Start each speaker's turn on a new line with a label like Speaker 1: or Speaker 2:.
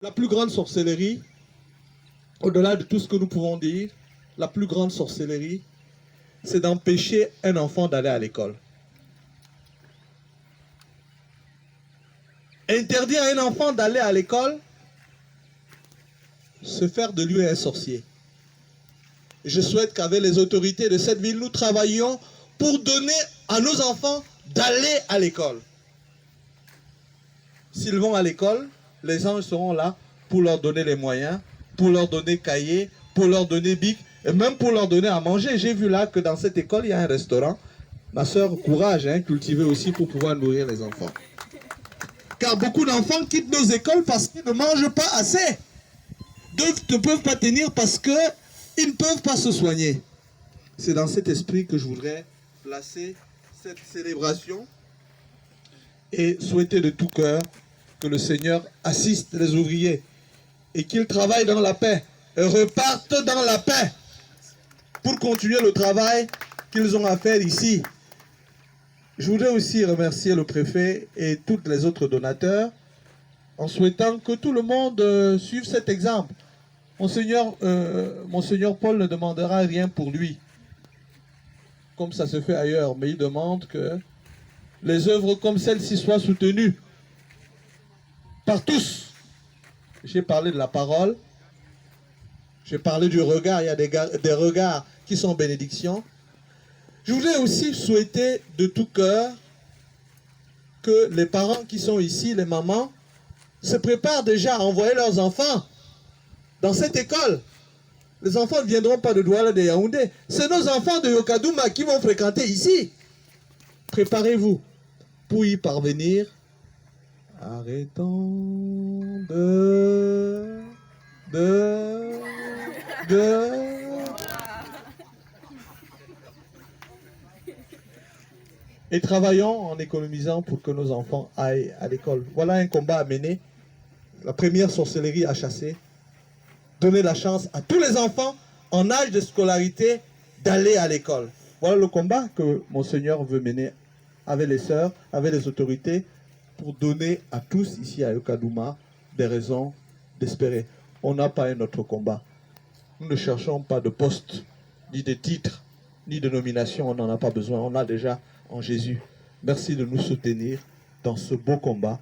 Speaker 1: La plus grande sorcellerie, au-delà de tout ce que nous pouvons dire, la plus grande sorcellerie, c'est d'empêcher un enfant d'aller à l'école. Interdire à un enfant d'aller à l'école, c'est faire de lui un sorcier. Je souhaite qu'avec les autorités de cette ville, nous travaillions pour donner à nos enfants d'aller à l'école. S'ils vont à l'école, les anges seront là pour leur donner les moyens, pour leur donner cahiers, pour leur donner bic, et même pour leur donner à manger. J'ai vu là que dans cette école, il y a un restaurant. Ma soeur, courage, cultiver aussi pour pouvoir nourrir les enfants. Car beaucoup d'enfants quittent nos écoles parce qu'ils ne mangent pas assez. D'autres ne peuvent pas tenir parce qu'ils ne peuvent pas se soigner. C'est dans cet esprit que je voudrais placer cette célébration et souhaiter de tout cœur que le Seigneur assiste les ouvriers et qu'ils travaillent dans la paix et repartent dans la paix pour continuer le travail qu'ils ont à faire ici. Je voudrais aussi remercier le préfet et tous les autres donateurs en souhaitant que tout le monde suive cet exemple. Monseigneur Paul ne demandera rien pour lui, comme ça se fait ailleurs, mais il demande que les œuvres comme celle-ci soient soutenues par tous. J'ai parlé de la parole, j'ai parlé du regard, il y a des regards qui sont bénédictions. Je voudrais aussi souhaiter de tout cœur que les parents qui sont ici, les mamans, se préparent déjà à envoyer leurs enfants dans cette école. Les enfants ne viendront pas de Douala, de Yaoundé. C'est nos enfants de Yokadouma qui vont fréquenter ici. Préparez-vous pour y parvenir. Arrêtons et travaillons en économisant pour que nos enfants aillent à l'école. Voilà un combat à mener. La première sorcellerie à chasser. Donner la chance à tous les enfants en âge de scolarité d'aller à l'école. Voilà le combat que Monseigneur veut mener avec les sœurs, avec les autorités, pour donner à tous ici à Yokadouma des raisons d'espérer. On n'a pas un autre combat. Nous ne cherchons pas de poste, ni de titre, ni de nomination. On n'en a pas besoin. On a déjà en Jésus. Merci de nous soutenir dans ce beau combat